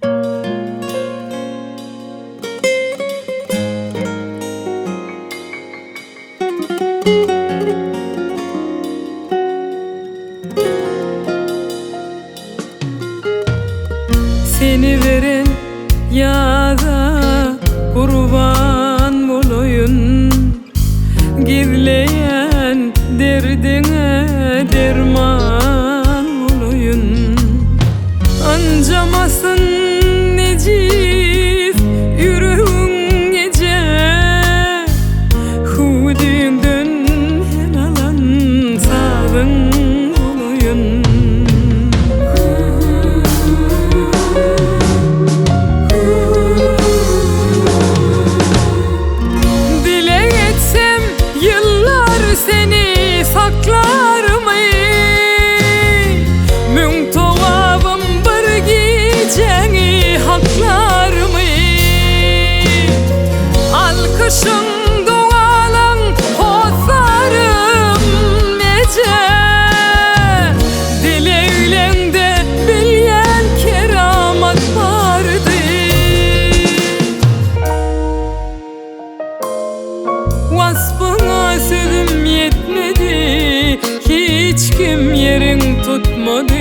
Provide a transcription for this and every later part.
Seni veren yada kurban olayın, girleyen derdine derman olayın. Ancamasın neciz yüreğin gece, hudünden hen alan sağın olayın. Seni saklar mı? Mün tuvabım bir geceni haklar mı? Alkışın dualan hozarım nece? Dileğinde bilyen keramat vardı. Vasfına sözüm yetmedi, hiç kim yerin tutmadı.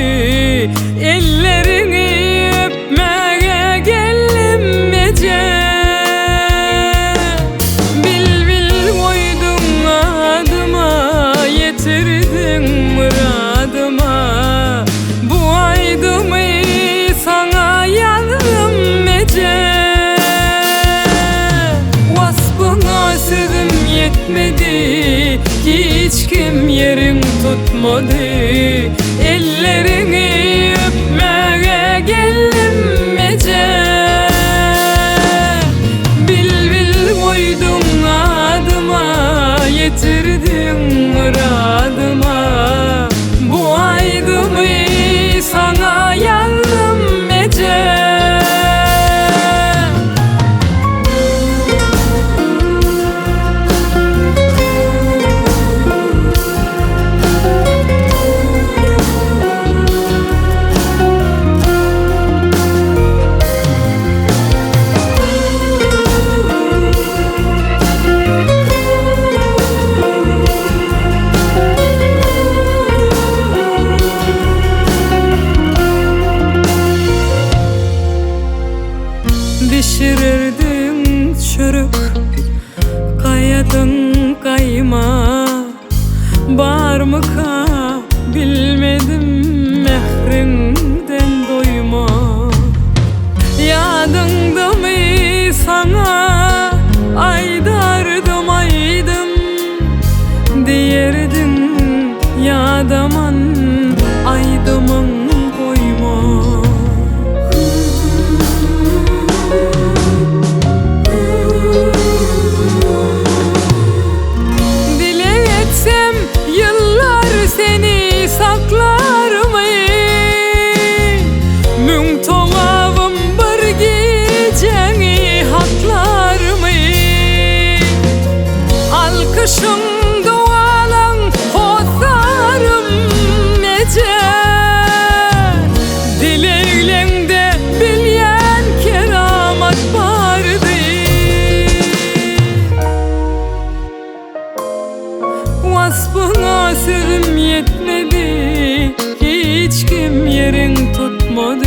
Ellerini öpmeye geldim ece. Bil bil koydun adıma, yetirdin muradıma. Bu aydımı sana yandım ece. Vasfına sözüm yetmedi, hiç kim yerin tutmadı. Ellerini öpmeye geldim ece. Bil bil koydun adıma, yetirdin muradıma. Bu aydımı sana yandım ece. Pişirirdin çörük, kayadın kayma. Bar mı ka bilmedim, mehrinden doyma. Yadında mı sana aydardım aydım, diyerdin yadaman aydımın koyma. Seni saklar mı? Mün tuvabım bir geceni haklar mı? Alkışın dualan hozarım nece? Dileğinde bilyen keramat vardı. Vasfına sözüm yetmedi, hiç kim yerin tutmadı.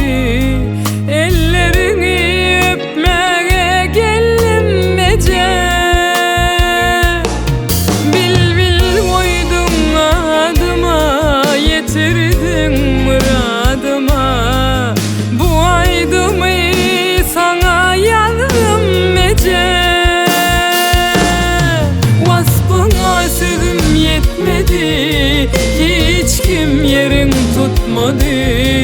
Ellerini öpmeye geldim ece. Bil bil koydun adıma, yetirdin muradıma. Bu aydımı sana yandım ece. Vasfına sözüm yetmedi, hiç kim yerin tutmadı.